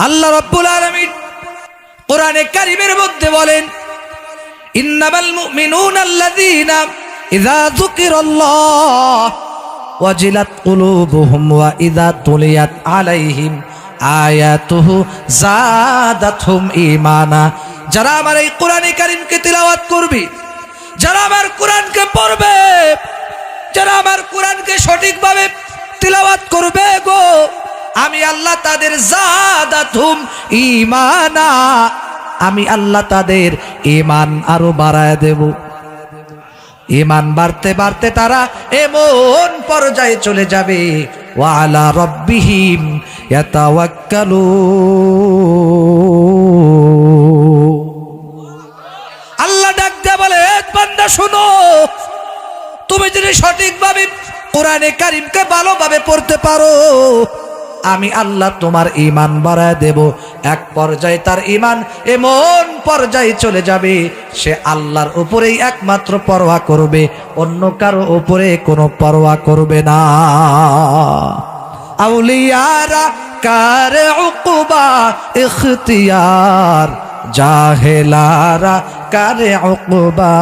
আল্লাহ রাব্বুল আলামিন কোরআনে কারীমের মধ্যে বলেন, ইন্নামাল মুমিনুনা আল্লাযীনা ইযা যুকিরাল্লাহ ওয়াজিলাত কুলুবুহুম ওয়া ইযা তুলিয়াত আলাইহিম আয়াতুহু যাদাতহুম ঈমানা। যারা আমার এই কোরআনে কারীমকে তিলাওয়াত করবে, যারা আমার কোরআনকে পড়বে, যারা আমার কোরআনকে সঠিকভাবে তিলাওয়াত করবে গো, আমি আল্লাহ তাদের যাদাতহুম ঈমানা, আমি আল্লাহ তাদের ঈমান আরো বাড়ায় দেব। ঈমান বাড়তে বাড়তে তারা এমন পর্যায়ে চলে যাবে, ওয়া আলা রাব্বিহিম ইয়াতাওয়াক্কালুন। আল্লাহ ডাক দেয়া বলে, বান্দা শোনো, তুমি যদি সঠিকভাবে কোরআনে কারীমকে ভালোভাবে পড়তে পারো, আমি আল্লাহ তোমার ঈমান বাড়ায় দেব। এক পর্যায়ে তার ঈমান এমন পর্যায়ে চলে যাবে, সে আল্লাহর উপরেই একমাত্র পরোয়া করবে, অন্য কারো উপরে কোনো পরোয়া করবে না। আউলিয়ারা কারে উকুবা ইখতিয়ার, জাহেলারা কারে উকুবা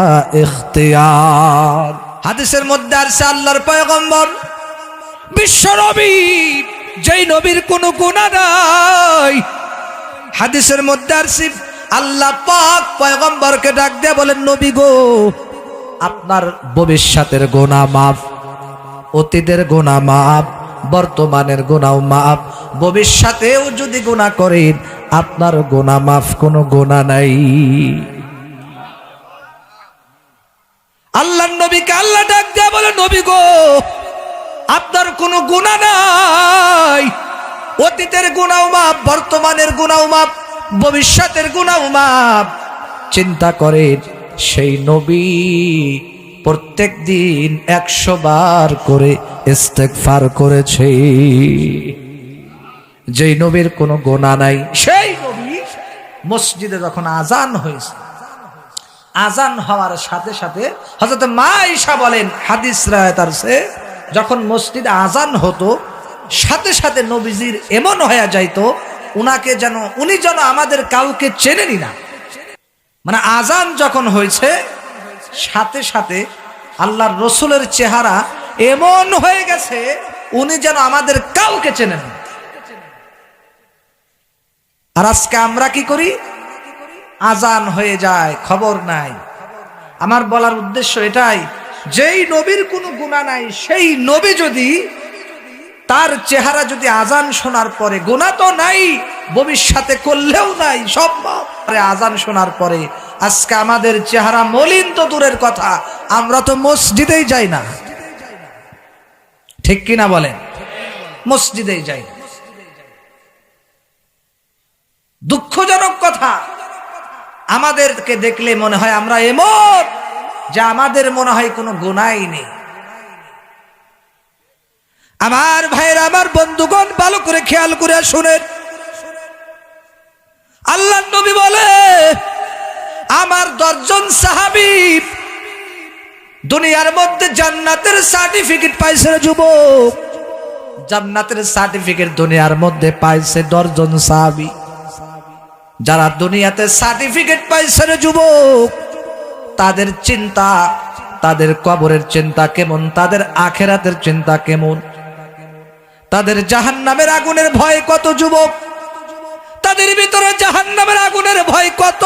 ইখতিয়ার। হাদিসের মধ্যে আসছে আল্লাহর পয়গম্বর বিশ্ব নবী, যেই নবীর কোনো গুনাহ নাই, হাদিসের মধ্যে আসছে আল্লাহ পাক পয়গম্বরকে ডাক দিয়ে বলেন, নবী গো, আপনার ভবিষ্যতের গুনাহ মাফ, অতীতের গুনাহ মাফ, বর্তমানের গুনাহ মাফ, ভবিষ্যতেও যদি গুনাহ করেন আপনার গুনাহ মাফ, কোনো গুনাহ নাই। আল্লাহর নবীকে আল্লাহ ডাক দিয়ে বলে, নবী গো, আপনার কোনো গুনাহ নাই, অতীতের গুনাহ মাফ, বর্তমানের গুনাহ মাফ, ভবিষ্যতের গুনাহ মাফ। চিন্তা করেন, সেই নবী প্রত্যেক দিন 100 বার করে ইস্তেগফার করেছে। যেই নবীর কোনো গুনাহ নাই, সেই নবী মসজিদে যখন আজান হয়েছে, আজান হওয়ার সাথে সাথে হযরত মা আয়েশা বলেন, হাদিস রাওয়ায়াত আছে, যখন মসজিদে আজান হতো সাথে সাথে নবীজির এমন হয়ে যাইতো উনাকে যেন, উনি যেন আমাদের কাউকে চেনেনি না। মানে আজান যখন হয়েছে সাথে সাথে আল্লাহর রসুলের চেহারা এমন হয়ে গেছে উনি যেন আমাদের কাউকে চেনেন না। আর আজকে আমরা কি করি? আজান হয়ে যায়, খবর নাই। আমার বলার উদ্দেশ্য এটাই, যেই নবীর কোনো গুনাহ নাই, সেই নবী যদি, তার চেহারা যদি আজান শোনার পরে, গুনাহ তো নাই, ভবিষ্যতে করলেও নাই, সব আজান শোনার পরে আজকে আমাদের চেহারা মলিন তো দূরের কথা, আমরা তো মসজিদেই যাই না। ঠিক কিনা বলেন? মসজিদেই যাই না। দুঃখজনক কথা, আমাদেরকে দেখলে মনে হয় আমরা এমন যে আমাদের মনে হয় কোনো গুনাহই নেই। আমার ভাইরা, আমার বন্ধুগণ, ভালো করে খেয়াল করে শুনেন। আল্লাহর নবী বলে, আমার 10 জন সাহাবী দুনিয়ার মধ্যে জান্নাতের সার্টিফিকেট পাইছে। যুবক, জান্নাতের সার্টিফিকেট দুনিয়ার মধ্যে পাইছে 10 জন সাহাবী। যারা দুনিয়াতে সার্টিফিকেট পাইছে রে যুবক, তাদের চিন্তা, তাদের কবরের চিন্তা কেমন, তাদের আখিরাতের চিন্তা কেমন, তাদের জাহান্নামের আগুনের ভয় কত যুবক, তাদের ভিতরে জাহান্নামের আগুনের ভয় কত,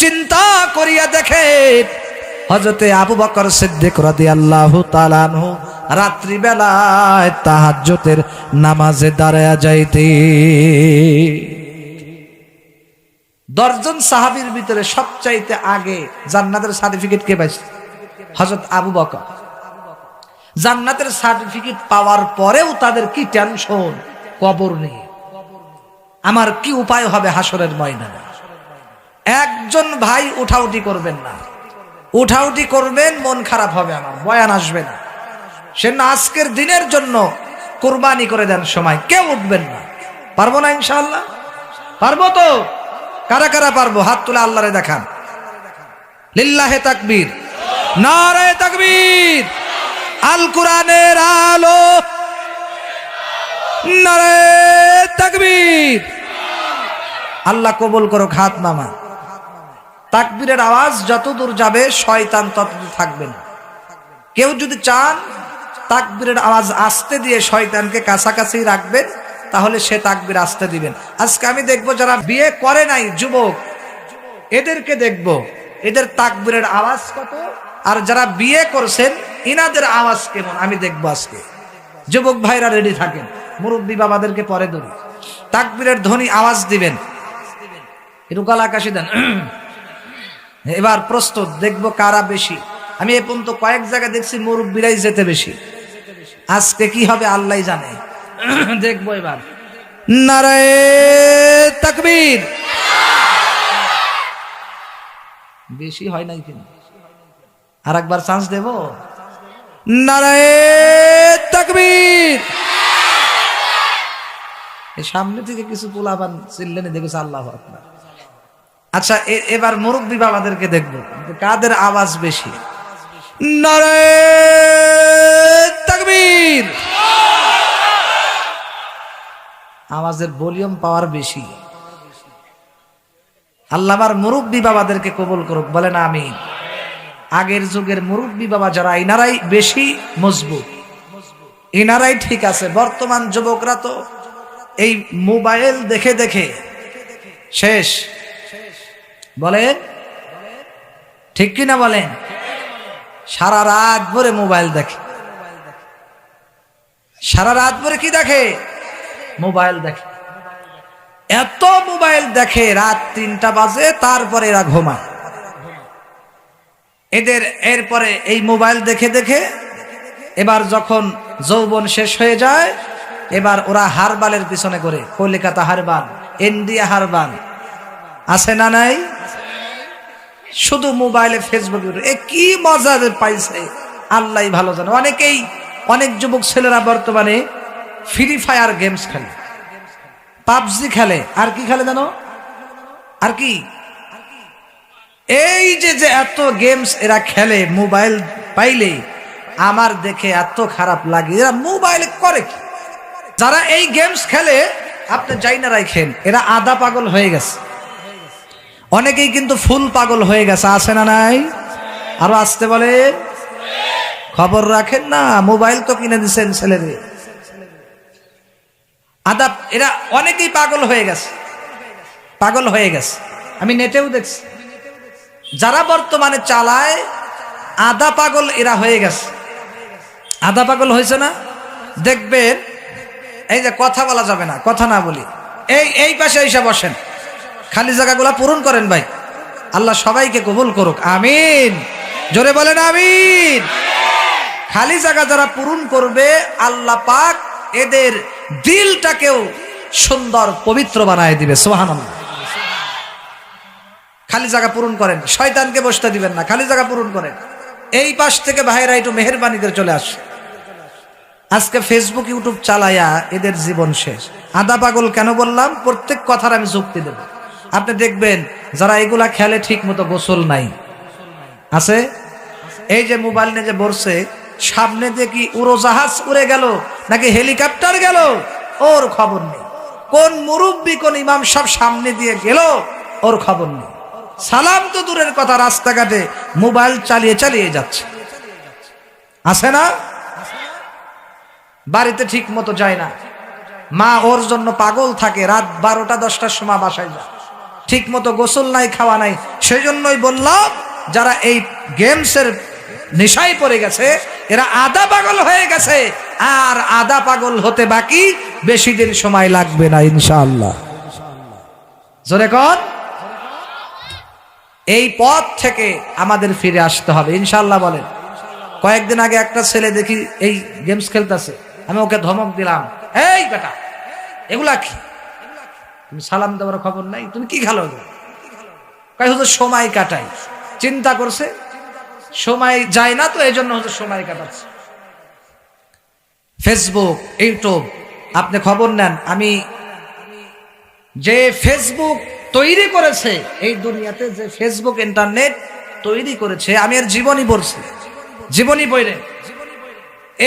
চিন্তা করিয়া দেখে। হযরতে আবু বকর সিদ্দিক রাদিয়াল্লাহু তাআলা আনহু রাত্রি বেলায় তাহাজ্জুদের নামাজে দাঁড়ায়া যাইতে। 10 জন সাহাবীর ভিতরে সবচাইতে আগে জান্নাতের সার্টিফিকেট কে পাইছে? হযরত আবু বকর। জান্নাতের সার্টিফিকেট পাওয়ার পরেও তাদের কি টেনশন, কবর নিয়ে, আমার কি উপায় হবে হাসরের ময়দানে। একজন ভাই উঠাউঠি করবেন না, উঠাউঠি করবেন মন খারাপ হবে, আমার বয়ান আসবে না। সে না আজকের দিনের জন্য কুরবানি করে দেন সময়, কেউ উঠবেন না। পারবো না ইনশাআল্লাহ? পারবো তো? কারা কারা পারবো? হাত তুলে আল্লাহরে দেখান। লিল্লাহে তাকবীর, নারায়ে তাকবীর। আল কোরআনের আলো, নারায়ে তাকবীর। আল্লাহ কবুল করুক, হাত নামা। তাকবীরের আওয়াজ যত দূর যাবে শয়তান তত দূর থাকবে না। কেউ যদি চান তাকবীরের আওয়াজ আস্তে দিয়ে শয়তানকে কাছাকাছি রাখবেন, তাহলে সে তাকবীর আস্তে দিবেন। আজকে আমি দেখবো যারা বিয়ে করে নাই যুবক, এদেরকে দেখবো এদের তাকবীরের আওয়াজ কত, আর যারা বিয়ে করছেন ইনাদের আওয়াজ কেমন আমি দেখবো আজকে। যুবক ভাইরা রেডি থাকেন, মুরব্বী বাবাদেরকে পরে ধরি, তাকবীরের ধ্বনি আওয়াজ দিবেন, রুকাল আকাশে দেন। এবার প্রস্তুত, দেখবো কারা বেশি। আমি এ পর্যন্ত কয়েক জায়গায় দেখছি মুরব্বীরাই যেতে বেশি, আজকে কি হবে আল্লাহ জানে। দেখবো এবার। নারায়ে তাকবীর। বেশি হয় নাই কিন্তু, আর একবার চান্স দেব। নারায়ে তাকবীর। এই সামনে থেকে কিছু পোলাপান চিল্লেনে দেখেছে আল্লাহু আকবার। আচ্ছা এবার মুরব্বী বাবাদেরকে দেখবো কাদের আওয়াজ বেশি। নারায়ে তাকবীর। আওয়াজের ভলিউম পাওয়ার বেশি। আল্লাহ আমার মুরব্বী বাবাদেরকে কবুল করুক, বলেন আমিন। আগের যুগের মুরব্বী বাবা যারা, ইনারাই বেশি মজবুত, ইনারাই ঠিক আছে। বর্তমান যুবকরা তো এই মোবাইল দেখে দেখে শেষ। বলেন ঠিক কিনা বলেন? সারা রাত ভরে মোবাইল দেখে, সারা রাত ভরে কি দেখে? মোবাইল দেখে। এত মোবাইল দেখে রাত 3টা বাজে, তারপরে এরা ঘুমায়। এদের এরপরে এই মোবাইল দেখে দেখে এবার যখন যৌবন শেষ হয়ে যায়, এবার ওরা হারবালের পিছনে করে, কলিকাতা হারবাল, ইন্ডিয়া হারবাল আছে না নাই? শুধু মোবাইলে ফেসবুকে কি মজা পাইছে আল্লাহ ভালো জানে। অনেক যুবক ছেলেরা বর্তমানে ফ্রি ফায়ার গেমস খেলে, পাবজি খেলে, আর কি খেলে জানো? আর কি এই যে এত গেমস এরা খেলে মোবাইল পাইলে, আমার দেখে এত খারাপ লাগে। এরা মোবাইলে করে কি? যারা এই গেমস খেলে আপনি যাই না রাখেন, এরা আধা পাগল হয়ে গেছে। অনেকেই কিন্তু ফুল পাগল হয়ে গেছে, আছে না নাই? আরো আসতে বলে, খবর রাখেন না, মোবাইল তো কিনে দিচ্ছেন ছেলেদের। আদা এরা অনেকেই পাগল হয়ে গেছে, পাগল হয়ে গেছে। আমি নেটেও দেখছি যারা বর্তমানে চালায় আধা পাগল এরা হয়ে গেছে। আধা পাগল হয়েছে না? দেখবেন এই যে কথা বলা যাবে না, কথা না বলি, এই পাশে এসে বসেন, খালি জায়গাগুলা পূরণ করেন ভাই। আল্লাহ সবাইকে কবুল করুক, আমিন। জোরে বলেন আমিন। খালি জায়গা যারা পূরণ করবে, আল্লাহ পাক এদের দিলটাকেও সুন্দর পবিত্র বানায় দিবে। সুবহানাল্লাহ। খালি জায়গা পূরণ করেন, শয়তানকে বসতে দিবেন না, খালি জায়গা পূরণ করেন। এই পাশ থেকে ভাইরা একটু মেহেরবানি করে চলে আসে। আজকে ফেসবুক ইউটিউব চালায়া এদের জীবন শেষ। আধা পাগল কেন বললাম? প্রত্যেক কথার আমি যুক্তি দেব। আপনি দেখবেন যারা এগুলা খেলে ঠিক মতো গোসল নাই আছে। এই যে মোবাইল নিয়ে যে বসছে, সামনে দিয়ে কি উড়োজাহাজ উড়ে গেল নাকি হেলিকপ্টার গেল, ওর খবর নেই। কোন মুরব্বী কোন ইমাম সব সামনে দিয়ে গেল, ওর খবর নেই। সালাম তো দূরের কথা, রাস্তাঘাটে মোবাইল চালিয়ে চালিয়ে যাচ্ছে, আছে না? বাড়িতে ঠিক মতো যায় না, মা ওর জন্য পাগল থাকে, রাত 12টা 10টার সময় বাসায় যায়, ঠিক মতো গোসল নাই, খাওয়া নাই। সেই জন্যই বললাম যারা এই গেমসের নেশায় পড়ে গেছে, এরা আধা পাগল হয়ে গেছে, আর আধা পাগল হতে বাকি, বেশি দিন সময় লাগবে না ইনশাআল্লাহ। জোরে কর। এই পথ থেকে আমাদের ফিরে আসতে হবে ইনশাআল্লাহ। বলেন। কয়েকদিন আগে একটা ছেলে দেখি এই গেমস খেলতেছে, আমি ওকে ধমক দিলাম, এই বেটা এগুলা কি? তুমি সালাম দেওয়ার খবর নাই, তুমি কি খেলো? কয় হুজুর সময় কাটাই। চিন্তা করছে সময় যায় না তো, এই জন্য হুজুর সময় কাটাচ্ছে। ফেসবুক ইউটিউব আপনি খবর নেন, আমি যে ফেসবুক তৈরি করেছে, এই দুনিয়াতে যে ফেসবুক ইন্টারনেট তৈরি করেছে, আমি এর জীবনী পড়ছি, জীবনী বইলে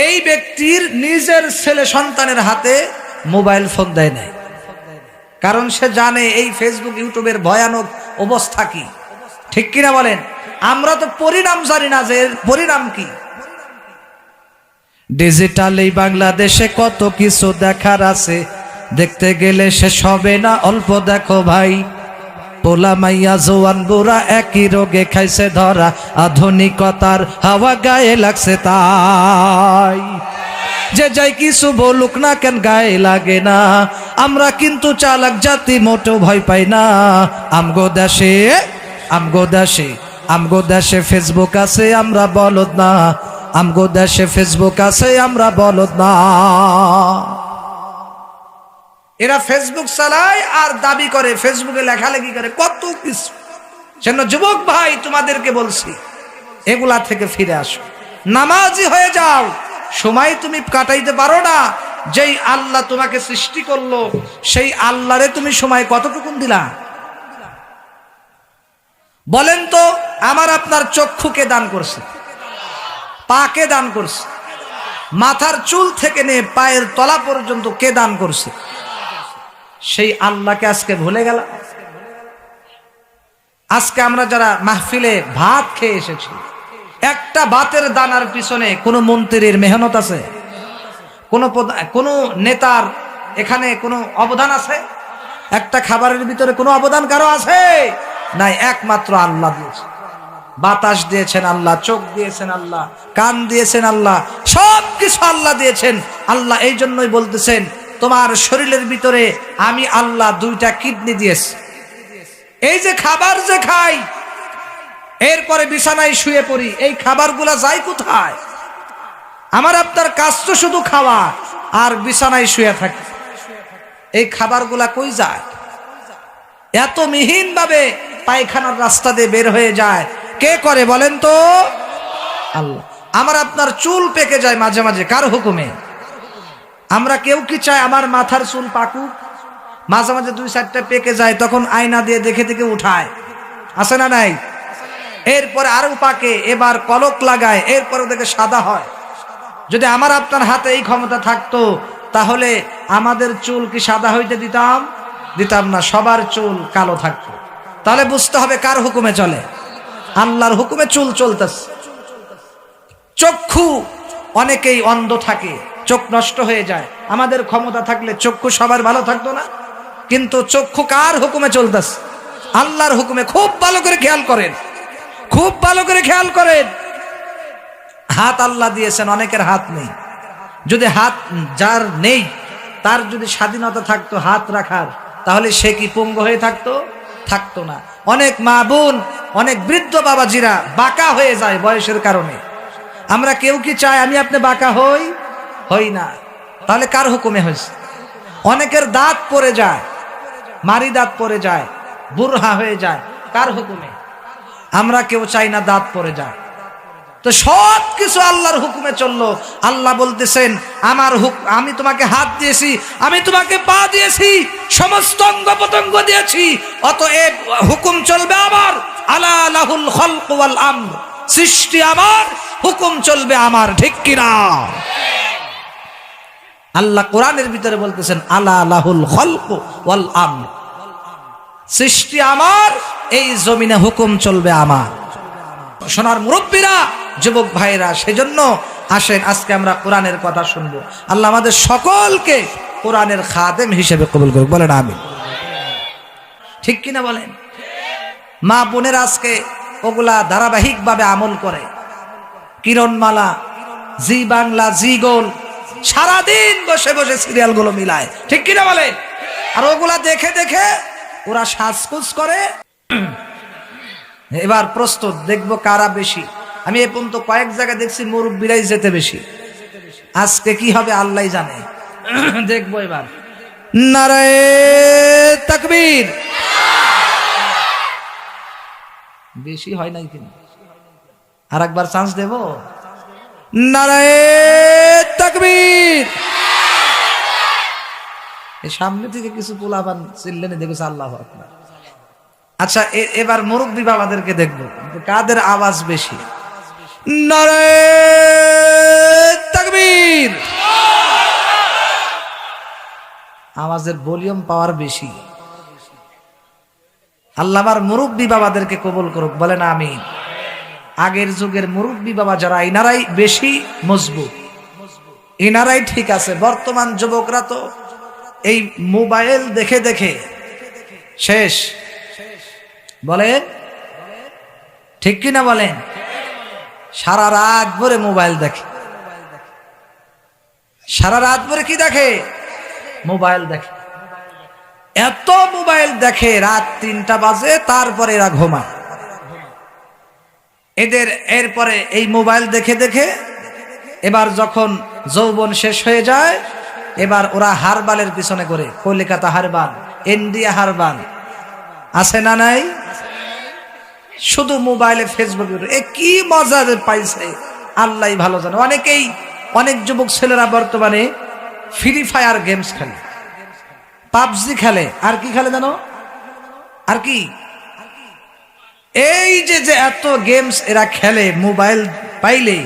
এই ব্যক্তির নিজের ছেলে সন্তানের হাতে মোবাইল ফোন দেয় নাই। কারণ সে জানে এই ফেসবুক ইউটিউবের ভয়ানক অবস্থা কি, ঠিক কিনা বলেন? আমরা তো পরিণাম জানি না যে এর পরিণাম কি। ডিজিটাল এই বাংলাদেশে কত কিছু দেখার আছে, দেখতে গেলে শেষ হবে না, অল্প দেখো ভাই। পোলা মাইয়া জোয়ান বুড়া একই রোগে খাইছে ধরা, আধুনিকতার হাওয়া গায়ে লাগছে তাই। যে যাই কিছু বলুক না কেন গায়ে লাগে না, আমরা কিন্তু চালাক জাতি, মোটেও ভয় পাই না। আমগো দেশে আমগো দেশে আমগো দেশে ফেসবুক আছে, আমরা বলদ না। আমগো দেশে ফেসবুক আছে, আমরা বলদ না। এরা ফেসবুক চালায় আর দাবি করে, ফেসবুকে লেখালেখি করে কত কিছু। সেজন্য যুবক ভাই তোমাদেরকে বলছি, এগুলা থেকে ফিরে আসো, নামাজি হয়ে যাও। সময় তুমি কাটাইতে পারো না, যেই আল্লাহ তোমাকে সৃষ্টি করলো সেই আল্লাহরে তুমি সময় কতটুকুন দিলা? বলেন তো, আমার আপনার চক্ষুকে দান করছে, পাকে দান করছে, মাথার চুল থেকে নিয়ে পায়ের তলা পর্যন্ত কে দান করছে? সেই আল্লাহকে আজকে ভুলে গেল। আজকে আমরা যারা মাহফিলে ভাত খেয়ে এসেছি, একটা ভাতের দানার পিছনে কোনো মন্ত্রীর মেহনত আছে? কোনো নেতার এখানে কোনো অবদান আছে? একটা খাবারের ভিতরে কোনো অবদান কারো আছে? নাই, একমাত্র আল্লাহ দিয়েছে। বাতাস দিয়েছেন আল্লাহ, চোখ দিয়েছেন আল্লাহ, কান দিয়েছেন আল্লাহ, সব কিছু আল্লাহ দিয়েছেন। আল্লাহ এই জন্যই বলতেছেন, তোমার শরীরের ভিতরে আমি আল্লাহ দুইটা কিডনি দিয়েছি। এই যে খাবার যে খাই, এরপরে বিছানায় শুয়ে পড়ি, এই খাবারগুলা যায় কোথায়? আমার আপনার কাজ তো শুধু খাওয়া আর বিছানায় শুয়ে থাকি। এই খাবারগুলা কই যায়? এত মিহিন ভাবে পায়খানার রাস্তা দিয়ে বের হয়ে যায়, কে করে বলেন তো? আল্লাহ। আমার আপনার চুল পেকে যায় মাঝে মাঝে, কার হুকুমে? আমরা কেউ কি চাই আমার মাথার চুল পাকুক? মাঝে মাঝে 2-4টা পেকে যায়, তখন আয়না দিয়ে দেখে দেখে উঠায়, আছে না নাই? এরপরে আরো পাকে, এবার কলক লাগায়, এরপরে দেখে সাদা হয়। যদি আমার আপনার হাতে এই ক্ষমতা থাকতো, তাহলে আমাদের চুল কি সাদা হইতে দিতাম না, সবার চুল কালো থাকতো। তাহলে বুঝতে হবে কার হুকুমে চলে? আল্লাহর হুকুমে চুল চলতেছে। চক্ষু, অনেকেই অন্ধ থাকে, চোখ নষ্ট হয়ে যায়। আমাদের ক্ষমতা থাকলে চক্ষু সবার ভালো থাকতো না? কিন্তু চক্ষু কার হুকুমে চলতেছে? আল্লাহর হুকুমে। খুব ভালো করে খেয়াল করেন, খুব ভালো করে খেয়াল করেন। হাত আল্লাহ দিয়েছেন, অনেকের হাত নেই। যদি হাত যার নেই, তার যদি স্বাধীনতা থাকতো হাত রাখার, তাহলে সে কি পঙ্গু হয়ে থাকতো না। অনেক মা বোন, অনেক বৃদ্ধ বাবাজিরা বাঁকা হয়ে যায় বয়সের কারণে। আমরা কেউ কি চাই আমি আপনি বাঁকা হই না? তাহলে কার হুকুমে হয়েছে? অনেকের দাঁত পড়ে যায়, মারি দাঁত পড়ে যায়, বুড়া হয়ে যায়, কার হুকুমে? আমরা কেউ চাই না দাঁত পড়ে যায়। তো সব কিছু আল্লাহর হুকুমে চললো। আল্লাহ বলতেছেন, আমি তোমাকে হাত দিয়েছি, আমি তোমাকে পা দিয়েছি, সমস্ত অঙ্গ প্রত্যঙ্গ দিয়েছি, অতএব হুকুম চলবে আমার। আলা লাহুল খালকু ওয়াল আমর, সৃষ্টি আমার, হুকুম চলবে আমার, ঠিক কিনা? আল্লাহ কোরআনের ভিতরে বলতেছেন, আলা লাহুল খালকু ওয়াল আমর, সৃষ্টি আমার, এই জমিনে হুকুম চলবে আমার। সোনার মুরব্বীরা, যুবক ভাইরা, সেজন্য আসেন আজকে আমরা কোরআনের কথা শুনবো। আল্লাহ আমাদের সকলকে কোরআনের খাদেম হিসেবে কবুল করুক, বলেন আমিন। ঠিক কিনা বলেন? মা বোনের আজকে ওগুলা ধারাবাহিকভাবে আমল করে, কিরণমালা, জি বাংলা, জি গোল, সারাদিন বসে বসে সিরিয়ালগুলো মিলায়, ঠিক কিনা বলেন? আর ওগুলা দেখে দেখে ওরা সাজকুজ করে। এবার প্রস্তুত, দেখবো কারা বেশি। আমি এ পর্যন্ত কয়েক জায়গায় দেখছি মুরব্বীরাই যেতে বেশি। আজকে কি হবে আল্লাহ জানে। দেখবো এবার। নারায়ে তাকবীর। বেশি হয় নাই কিন্তু, আর একবার চান্স দেব। নারায়ে তাকবীর। এই সামনে থেকে কিছু পোলাপান চিল্লেনে দেখেছে আল্লাহু আকবার। আচ্ছা, এবার মুরব্বী বাবাদেরকে দেখবো কাদের আওয়াজ বেশি। নারায়ে তাকবীর। আওয়াজের ভলিউম পাওয়ার বেশি। আল্লাহ আমার মুরব্বী বাবাদেরকে কবুল করুক, বলেন আমিন। আগের যুগের মুরব্বী বাবা যারা, ইনারাই বেশি মজবুত, ইনারাই ঠিক আছে। বর্তমান যুবকরা তো এই মোবাইল দেখে দেখে শেষ, বলেন ঠিক কিনা বলেন? সারা রাত ভরে মোবাইল দেখে, সারা রাত ভরে কি দেখে? মোবাইল দেখে। এত মোবাইল দেখে রাত 3টা বাজে, তারপরে এরা ঘুমায়। এদের এরপরে এই মোবাইল দেখে দেখে এবার যখন যৌবন শেষ হয়ে যায়, এবার ওরা হারবালের পিছনে করে, কলিকাতা হারবাল, ইন্ডিয়া হারবাল আছে না নাই? শুধু মোবাইলে ফেসবুক, এ কি মজা পাইছে আল্লাহ ভালো জানে। অনেক যুবক ছেলেরা বর্তমানে ফ্রি ফায়ার গেমস খেলে, পাবজি খেলে, আর কি খেলে জানো? আর কি? এই যে এত গেমস এরা খেলে মোবাইল পাইলে,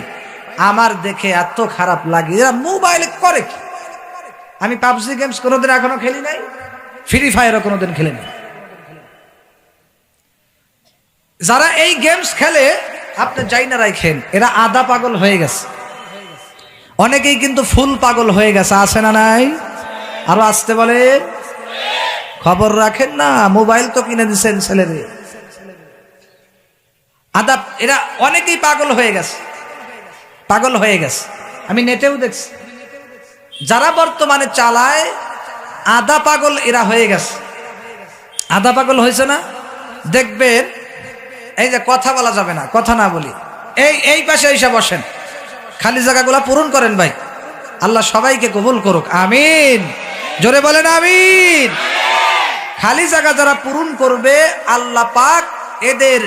আমার দেখে এত খারাপ লাগে। এরা মোবাইলে করে কি? আমি পাবজি গেমস কোনোদিন এখনো খেলি নাই, ফ্রি ফায়ারও কোনোদিন খেলি নাই। যারা এই গেমস খেলে আপনি যাই না রাখেন, এরা আধা পাগল হয়ে গেছে। অনেকেই কিন্তু ফুল পাগল হয়ে গেছে, আছে না নাই? আরো আসতে বলে, খবর রাখেন না, মোবাইল তো কিনে দিচ্ছেন ছেলেদের। আধা, এরা অনেকেই পাগল হয়ে গেছে, পাগল হয়ে গেছে। আমি নেটেও দেখছি যারা বর্তমানে চালায়, আধা পাগল এরা হয়ে গেছে। আধা পাগল হয়েছে না? দেখবেন এই যে কথা বলা যাবে না, কথা না বলি, এই পাশে এসে বসেন, খালি জায়গাগুলা পূরণ করেন ভাই। আল্লাহ সবাইকে কবুল করুক, আমিন। জোরে বলেন আমিন। খালি জায়গা যারা পূরণ করবে, আল্লাহ পাক এদের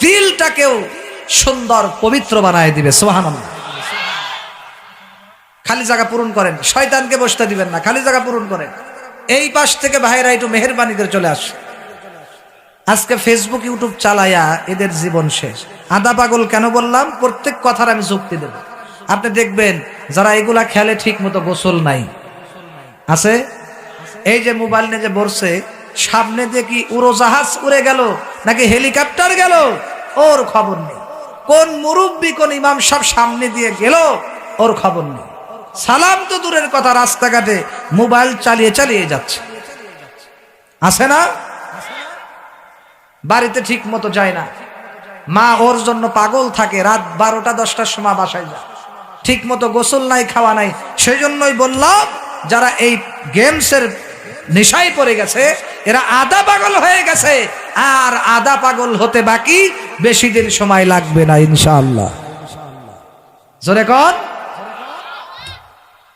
দিলটাকেও সুন্দর পবিত্র বানায় দিবে, সুবহানাল্লাহ। খালি জায়গা পূরণ করেন, শয়তানকে বসতে দিবেন না, খালি জায়গা পূরণ করেন। এই পাশ থেকে ভাইরা একটু মেহেরবানি করে চলে আসে। আজকে ফেসবুক ইউটিউব চালায়া এদের জীবন শেষ। আধা পাগল কেন বললাম? প্রত্যেক কথার আমি যুক্তি দেব। আপনি দেখবেন যারা এগুলা খেলে ঠিক মতো গোসল নাই আছে। এই যে মোবাইল নিয়ে যে বসছে, সামনে দিয়ে কি উড়োজাহাজ উড়ে গেল নাকি হেলিকপ্টার গেল, ওর খবর নেই। কোন মুরব্বী কোন ইমাম সব সামনে দিয়ে গেল, ওর খবর নেই। সালাম তো দূরের কথা, রাস্তাঘাটে মোবাইল চালিয়ে চালিয়ে যাচ্ছে, আছে না? বাড়িতে ঠিক মতো যায় না, মা ওর জন্য পাগল থাকে, রাত 12টা 10টার সময় বাসায় যায়, ঠিক মতো গোসল নাই, খাওয়া নাই। সেই জন্যই বললাম, যারা এই গেমসের নেশায় পড়ে গেছে, এরা আধা পাগল হয়ে গেছে, আর আধা পাগল হতে বাকি বেশি দিন সময় লাগবে না ইনশাআল্লাহ। জোরে কর।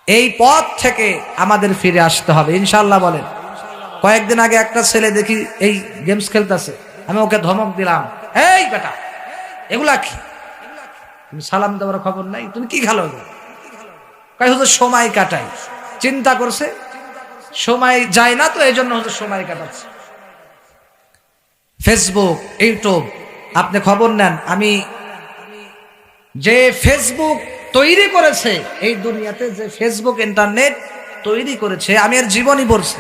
এই পথ থেকে আমাদের ফিরে আসতে হবে ইনশাআল্লাহ। বলেন, কয়েকদিন আগে একটা ছেলে দেখি এই গেমস খেলতেছে, আমি ওকে ধমক দিলাম, এই বেটা এগুলা কি? তুমি সালাম দেওয়ার খবর নাই, তুমি কি খেলো? কয় হুজুর সময় কাটাই। চিন্তা করছে সময় যায় না তো, এই জন্য হুজুর সময় কাটাচ্ছে। ফেসবুক ইউটিউব আপনি খবর নেন, আমি যে ফেসবুক তৈরি করেছে, এই দুনিয়াতে যে ফেসবুক ইন্টারনেট তৈরি করেছে, আমি এর জীবনী পড়ছি,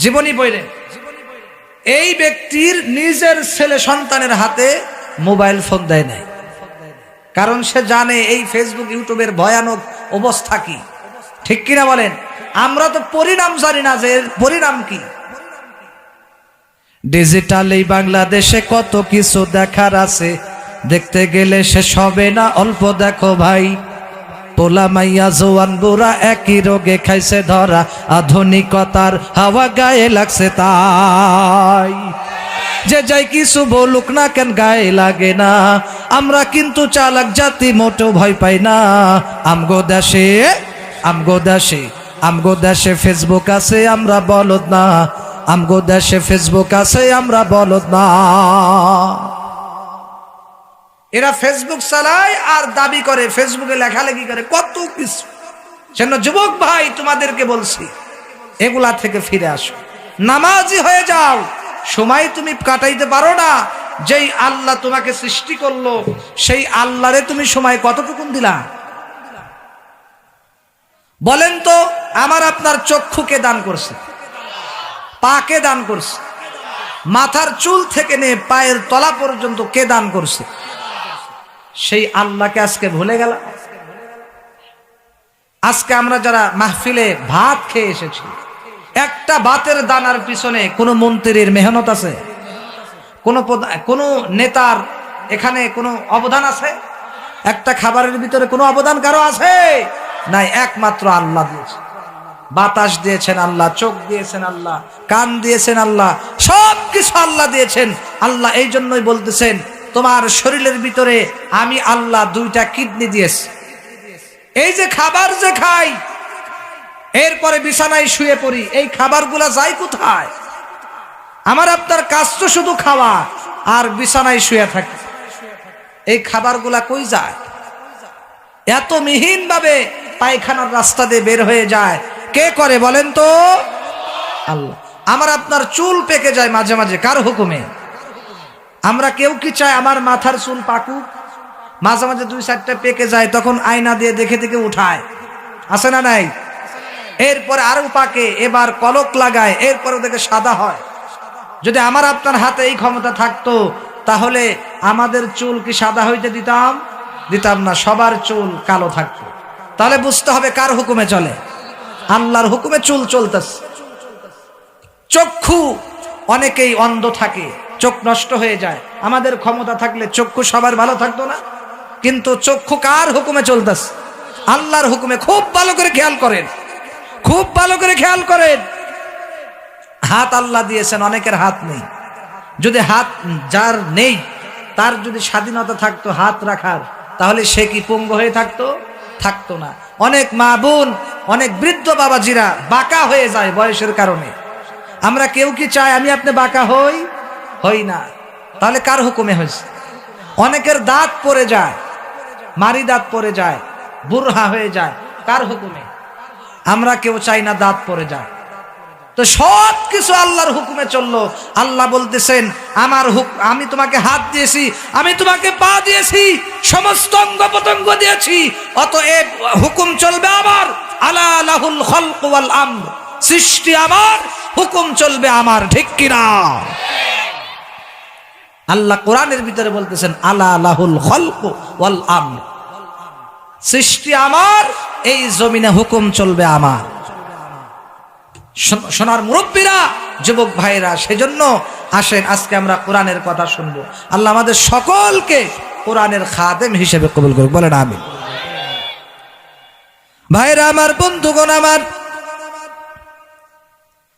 জীবনী পড়ে। এই ব্যক্তির নিজের ছেলে সন্তানের হাতে মোবাইল ফোন দেয় নাই, কারণ সে জানে এই ফেসবুক ইউটিউবের ভয়ানক অবস্থা কি। ঠিক কিনা বলেন? আমরা তো পরিণাম জানি না, যে পরিণাম কি। ডিজিটাল এই বাংলাদেশে কত কিছু দেখার আছে, দেখতে গেলে শেষ হবে না, অল্প দেখো ভাই। পোলা মাইয়া জোয়ান বুড়া একই রোগে খাইছে ধরা, আধুনিকতার হাওয়া গায়ে লাগছে তাই। যে যাই কিছু বলুক না কেন গায়ে লাগে না, আমরা কিন্তু চালাক জাতি, মোটেও ভয় পাই না। আমগো দেশে আমগো দেশে আমগো দেশে ফেসবুক আছে, আমরা বলদ না। আমগো দেশে ফেসবুক আছে, আমরা বলদ না। এরা ফেসবুক চালায় আর দাবি করে, ফেসবুকে লেখালেখি করে, কত কিছু। সেজন্য যুবক ভাই তোমাদেরকে বলছি, এগুলা থেকে ফিরে আসো, নামাজি হয়ে যাও। সময় তুমি কাটাইতে পারো না, যেই আল্লাহ তোমাকে সৃষ্টি করলো, সেই আল্লাহরে তুমি সময় কতটুকুন দিলা? বলেন তো, আমার আপনার চক্ষুকে দান করছে, পাকে দান করছে, মাথার চুল থেকে নিয়ে পায়ের তলা পর্যন্ত কে দান করছে? সেই আল্লাহকে আজকে ভুলে গেল। আজকে আমরা যারা মাহফিলে ভাত খেয়ে এসেছি, একটা ভাতের দানার পিছনে কোনো মন্ত্রীর মেহনত আছে? কোনো নেতার এখানে কোনো অবদান আছে? একটা খাবারের ভিতরে কোনো অবদান কারো আছে? নাই, একমাত্র আল্লাহ দিয়েছে। বাতাস দিয়েছেন আল্লাহ, চোখ দিয়েছেন আল্লাহ, কান দিয়েছেন আল্লাহ, সব কিছু আল্লাহ দিয়েছেন। আল্লাহ এই জন্যই বলতেছেন, তোমার শরীরের ভিতরে আমি আল্লাহ 2টা কিডনি দিয়েছি। এই যে খাবার যে খাই, এরপরে বিছানায় শুয়ে পড়ি, এই খাবারগুলা যায় কোথায়? আমার আপনার কাজ তো শুধু খাওয়া আর বিছানায় শুয়ে থাকি। এই খাবারগুলা কই যায়? এত মিহিন ভাবে পায়খানার রাস্তা দিয়ে বের হয়ে যায়, কে করে বলেন তো? আল্লাহ। আমার আপনার চুল পেকে যায় মাঝে মাঝে, কার হুকুমে? আমরা কেউ কি চাই আমার মাথার চুল পাকুক? মাঝে মাঝে 2-4টা পেকে যায়, তখন আয়না দিয়ে দেখে দেখে উঠায়, আছে না নাই? এরপরে আরো পাকে, এবার কলক লাগায়, এরপরে দেখে সাদা হয়। যদি আমার আপনার হাতে এই ক্ষমতা থাকতো, তাহলে আমাদের চুল কি সাদা হইতে দিতাম না, সবার চুল কালো থাকতো। তাহলে বুঝতে হবে কার হুকুমে চলে? আল্লাহর হুকুমে চুল চলতেছে। চক্ষু, অনেকেই অন্ধ থাকে, চোখ নষ্ট হয়ে যায়। আমাদের ক্ষমতা থাকলে চক্ষু সবার ভালো থাকতো না? কিন্তু চক্ষু কার হুকুমে চলতেছে? আল্লাহর হুকুমে। খুব ভালো করে খেয়াল করেন, খুব ভালো করে খেয়াল করেন। হাত আল্লাহ দিয়েছেন, অনেকের হাত নেই। যদি হাত যার নেই, তার যদি স্বাধীনতা থাকতো হাত রাখার, তাহলে সে কি পঙ্গু হয়ে থাকতো না। অনেক মা বোন, অনেক বৃদ্ধ বাবাজিরা বাঁকা হয়ে যায় বয়সের কারণে। আমরা কেউ কি চাই আমি আপনি বাঁকা হই না? তাহলে কার হুকুমে হয়েছে? অনেকের দাঁত পড়ে যায়, মারি দাঁত পড়ে যায়, বুড়হা হয়ে যায়, কার হুকুমে? আমরা কেউ চাই না দাঁত পড়ে যায়। তো সব কিছু আল্লাহর হুকুমে চললো। আল্লাহ বলতেছেন, আমি তোমাকে হাত দিয়েছি, আমি তোমাকে পা দিয়েছি, সমস্ত অঙ্গ প্রত্যঙ্গ দিয়েছি, অতএব হুকুম চলবে আমার। আলা লাহুল খালকু ওয়াল আমর, সৃষ্টি আমার, হুকুম চলবে আমার, ঠিক কিনা? আল্লাহ কোরআনের ভিতরে বলতেছেন, আলা লাহুল খালকু ওয়াল আমর, সৃষ্টি আমার, এই জমিনে হুকুম চলবে আমার। সোনার মুরব্বীরা, যুবক ভাইরা, সেজন্য আসেন আজকে আমরা কোরআনের কথা শুনবো। আল্লাহ আমাদের সকলকে কোরআনের খাদেম হিসেবে কবুল করুক, বলেন আমিন। ভাইরা আমার, বন্ধুগণ আমার,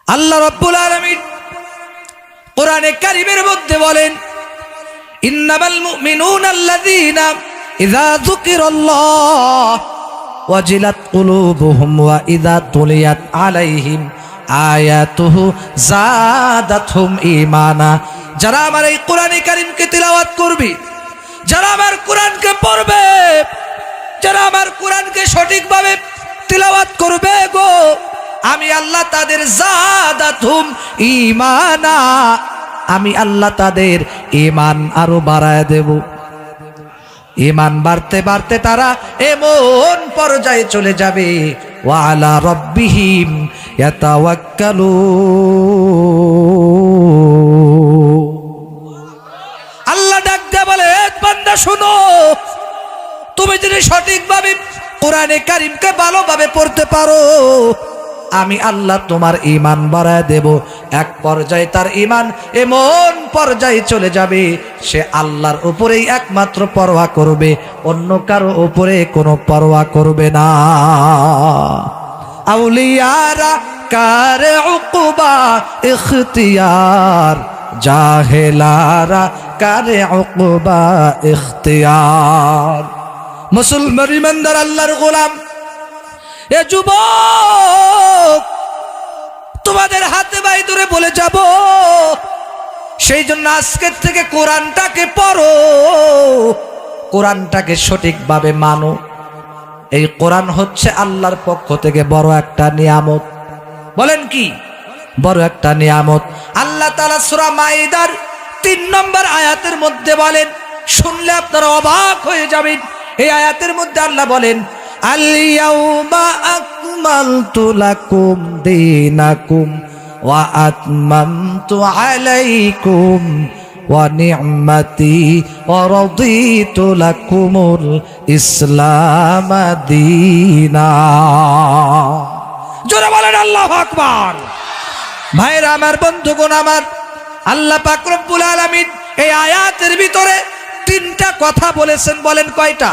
আল্লাহ রাব্বুল আলামিন কোরআনে কারীমের মধ্যে বলেন, ইন্নামাল মুমিনুনা আল্লাযীনা ইযা যুকিরাল্লাহ ওয়াজিলাত কুলুবুহুম ওয়া ইযা তুলিয়াত আলাইহিম আয়াতুহু যাদাতহুম ঈমানা। যারা আমার এই কোরআনে কারীমকে তিলাওয়াত করবে, যারা আমার কোরআনকে পড়বে, যারা আমার কোরআনকে সঠিকভাবে তিলাওয়াত করবে গো, আমি আল্লাহ তাদের যাদাতহুম ঈমানা, আমি আল্লাহ তাদের ঈমান আরো বাড়ায় দেব। ঈমান বাড়তে বাড়তে তারা এমন পর্যায়ে চলে যাবে, ওয়া আলা রাব্বিহিম ইয়াতাওয়াক্কালুন। আল্লাহ ডাক দেয়া বলে, বান্দা শোনো, তুমি যদি সঠিকভাবে কোরআনে কারীমকে ভালোভাবে পড়তে পারো, আমি আল্লাহ তোমার ঈমান বাড়ায় দেব। এক পর্যায়ে তার ঈমান এমন পর্যায়ে চলে যাবে, সে আল্লাহর উপরেই একমাত্র পরোয়া করবে, অন্য কারো উপরে কোনো পরোয়া করবে না। আউলিয়ারা কারে উকুবা ইখতিয়ার, জাহেলারা কারে উকুবা ইখতিয়ার। মুসলমান ইমানদার আল্লাহর গোলাম, এ যুবক, তোমাদের হাতে বাই ধরে বলে যাব, সেই জন্য আজকের থেকে কোরআনটাকে পড়ো, কোরআনটাকে সঠিকভাবে মানো। এই কোরআন হচ্ছে আল্লাহর পক্ষ থেকে বড় একটা নিয়ামত। বলেন কি? বড় একটা নিয়ামত। আল্লাহ তাআলা সূরা মাইদার 3 নম্বর আয়াতের মধ্যে বলেন, শুনলে আপনারা অবাক হয়ে যাবেন। এই আয়াতের মধ্যে আল্লাহ বলেন, আল ইয়াউমা আকমালতু লাকুম দীনাকুম ওয়া আতমামতু আলাইকুম ওয়া নি'মাতি ওয়া রাদিতু লাকুমুল ইসলাম দীনা। জোরে বলেন আল্লাহু আকবার। ভাইরা আমার, বন্ধুগণ আমার, আল্লাহ পাক রব্বুল আলামিন এই আয়াতের ভিতরে তিনটা কথা বলেছেন। বলেন কয়টা?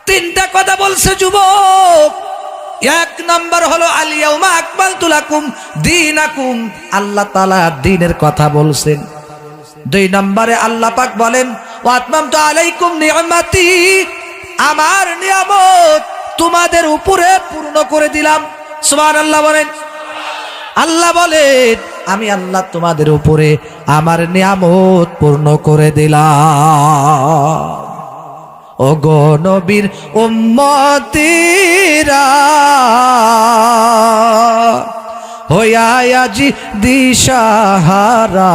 তিনটা কথা বলছে যুবক। এক নাম্বার হলো আল ইয়াউমা আকমালতু লাকুম দীনাকুম, আল্লাহ তাআলা দ্বীনের কথা বলছেন। দুই নম্বরে আল্লাহ পাক বলেন ওয়া আতমামতু আলাইকুম নি'মাতি, আমার নিয়ামত তোমাদের উপরে পূর্ণ করে দিলাম। সুবহানাল্লাহ বলেন। আল্লাহ বলেন আমি আল্লাহ তোমাদের উপরে আমার নিয়ামত পূর্ণ করে দিলাম। ওগো নবীর উম্মতিরা হইয়া আজি দিশাহারা,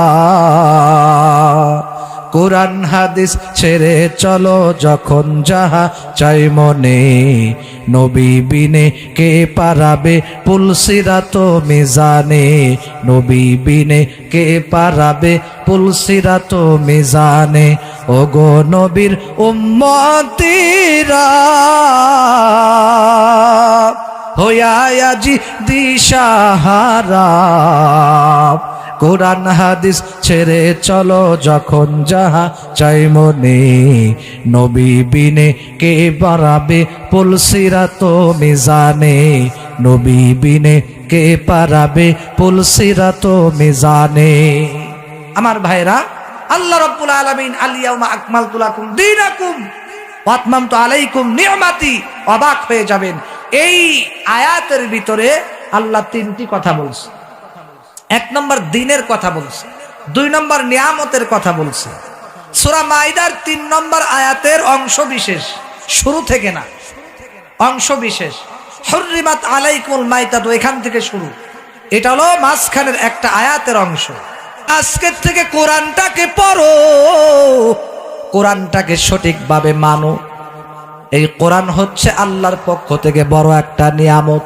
কোরআন হাদিস ছেড়ে চলো যখন যাহা চাই মনে, নবী বিনে কে পারাবে পুলসিরাত মিজানে, নবী বিনে কে পারাবে পুলসিরাত মিজানে। ওগো নবীর উম্মতিরা হইয়া আজি দিশাহারা, কোরআন হাদিস ছেড়ে চলো যখন যাহা চাই মনে, নবী বিনে কে পারাবে পুলসিরাত মিজানে, নবী বিনে কে পারাবে পুলসিরাত মিজানে। আমার ভাইরা, আল্লাহ রাব্বুল আলামিন আল ইয়াউমা আকমালতু লাকুম দীনাকুম ওয়া আতমামতু আলাইকুম নি'মাতি, অবাক হয়ে যাবেন। এই আয়াতের ভিতরে আল্লাহ তিনটি কথা বলছে। এক নম্বর দ্বীনের কথা বলছে, দুই নম্বর নিয়ামতের কথা বলছে। সূরা মাইদার 3 নম্বর আয়াতের অংশ বিশেষ, শুরু থেকে না, অংশ বিশেষ। হুররিমাত আলাইকুমুল মাইতাতু, এখান থেকে শুরু। এটা হলো মাঝখানের একটা আয়াতের অংশ। আজকের থেকে কোরআনটাকে পড়ো, কোরআনটাকে সঠিকভাবে মানো। এই কোরআন হচ্ছে আল্লাহর পক্ষ থেকে বড় একটা নিয়ামত।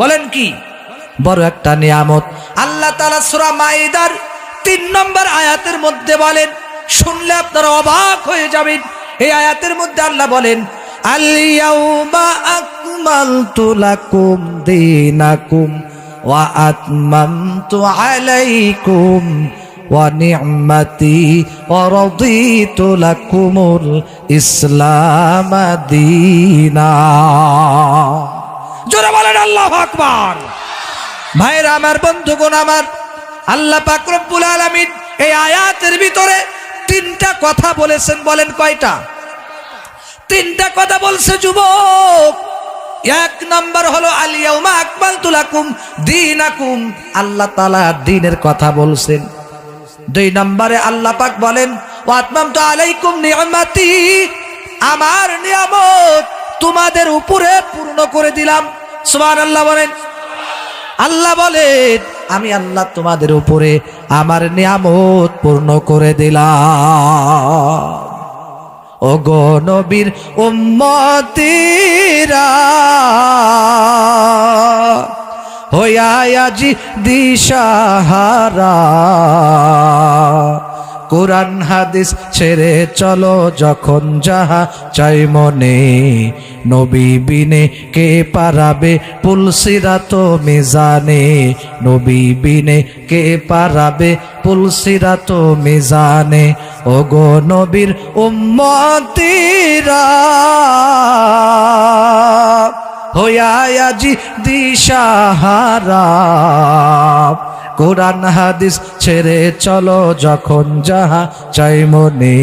বলেন কি? বড় একটা নিয়ামত। আল্লাহ তাআলা সূরা মাইদার 3 নম্বর আয়াতের মধ্যে বলেন, শুনলে আপনারা অবাক হয়ে যাবেন। এই আয়াতের মধ্যে আল্লাহ বলেন আল ইয়াউমা আকমালতু লাকুম দীনাকুম ওয়া আতমামতু আলাইকুম ওয়া নি'মাতি ওয়া রাদিতু লাকুমুল ইসলাম দীনা। জোরে বলেন আল্লাহু আকবার। ভাইরা আমার, বন্ধুগণ আমার, আল্লাহ পাক রব্বুল আলামিন এই আয়াতের ভিতরে তিনটা কথা বলেছেন। বলেন কয়টা? তিনটা কথা বলছে যুবক। এক নাম্বার হলো আল ইয়াউমা আকমালতু লাকুম দীনাকুম, আল্লাহ তাআলা দ্বীনের কথা বলছেন। দুই নম্বরে আল্লাহ পাক বলেন ওয়া আতমামতু আলাইকুম নি'মাতি, আমার নিয়ামত তোমাদের উপরে পূর্ণ করে দিলাম। সুবহানাল্লাহ বলেন। আল্লাহ বলেন আমি আল্লাহ তোমাদের উপরে আমার নিয়ামত পূর্ণ করে দিলাম। ওগো নবীর উম্মতিরা হইয়া আজি দিশাহারা, কোরআন হাদিস ছেড়ে চলো যখন যাহা চাই মনে, নবী বিনে কে পারাবে পুলসিরাত মিজানে, নবী বিনে কে পারাবে পুলসিরাত মিজানে। ওগো নবীর উম্মতিরা হইয়া আজি দিশাহারা, কোরআন হাদিস ছেড়ে চলো যখন যাহা চাই মনে,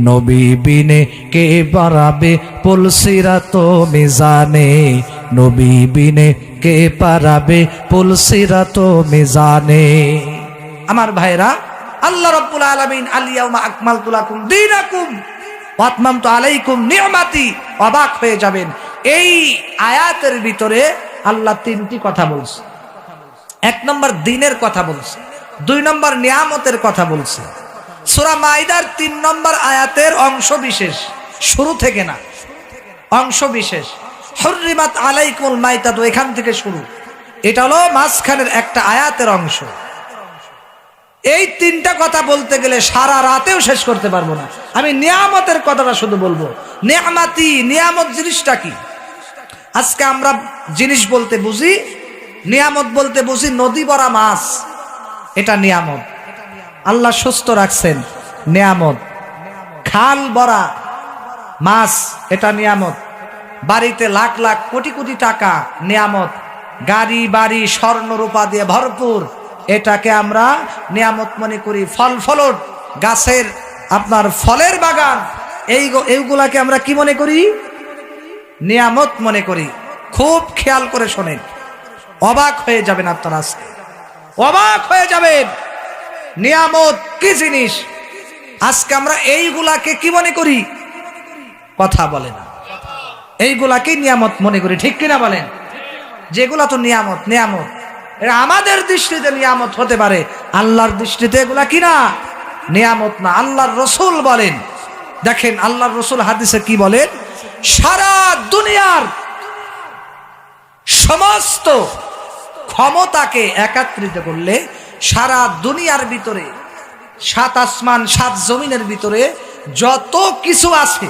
নবী বিনে কে পারাবে পুলসিরাত মিজানে, নবী বিনে কে পারাবে পুলসিরাত মিজানে। আমার ভাইরা, আল্লাহ রাব্বুল আলামিন আল ইয়াউমা আকমালতু লাকুম দীনাকুম ওয়া আতমামতু আলাইকুম নি'মাতি, অবাক হয়ে যাবেন। এই আয়াতের ভিতরে আল্লাহ তিনটি কথা বলছে। এক নম্বর দ্বীনের কথা বলছে, দুই নম্বর নিয়ামতের কথা বলছে। সূরা মাইদার 3 নম্বর আয়াতের অংশ বিশেষ, শুরু থেকে না, অংশ বিশেষ। হুররিমাত আলাইকুমুল মাইতাতু, এখান থেকে শুরু। এটা হলো মাঝখানের একটা আয়াতের অংশ। এই তিনটা কথা বলতে গেলে সারা রাতেও শেষ করতে পারবো না। আমি নিয়ামতের কথাটা শুধু বলবো। নিয়ামাতি, নিয়ামত জিনিসটা কি? আজকে আমরা জিনিস বলতে বুঝি, নিয়ামত বলতে বুঝি নদী ভরা মাছ, এটা নিয়ামত। আল্লাহ সুস্থ রাখছেন, নিয়ামত। খাল ভরা মাছ, এটা নিয়ামত। বাড়িতে লাখ লাখ কোটি কোটি টাকা, নিয়ামত। গাড়ি বাড়ি স্বর্ণ রূপা দিয়ে ভরপুর, এটাকে আমরা নিয়ামত মনে করি। ফল ফলট গাছের আপনার ফলের বাগান, এইগুলাকে আমরা কি মনে করি? নিয়ামত মনে করি। খুব খেয়াল করে শোনেন, অবাক হয়ে যাবেন আপনারা, আজকে অবাক হয়ে যাবেন নিয়ামত কি জিনিস। আজকে আমরা এইগুলাকে কি মনে করি? কথা বলে না, এইগুলাকে নিয়ামত মনে করি, ঠিক কিনা বলেন? যেগুলা তো নিয়ামত, নিয়ামত এটা আমাদের দৃষ্টিতে নিয়ামত হতে পারে, আল্লাহর দৃষ্টিতে এগুলা কিনা নিয়ামত না। আল্লাহর রসুল বলেন, দেখেন আল্লাহর রসুল হাদিসে কি বলেন, সারা দুনিয়ার সমস্ত ক্ষমতাকে একত্রিত করলে সারা দুনিয়ার ভিতরে, সাত আসমান সাত জমিনের ভিতরে যত কিছু আছে,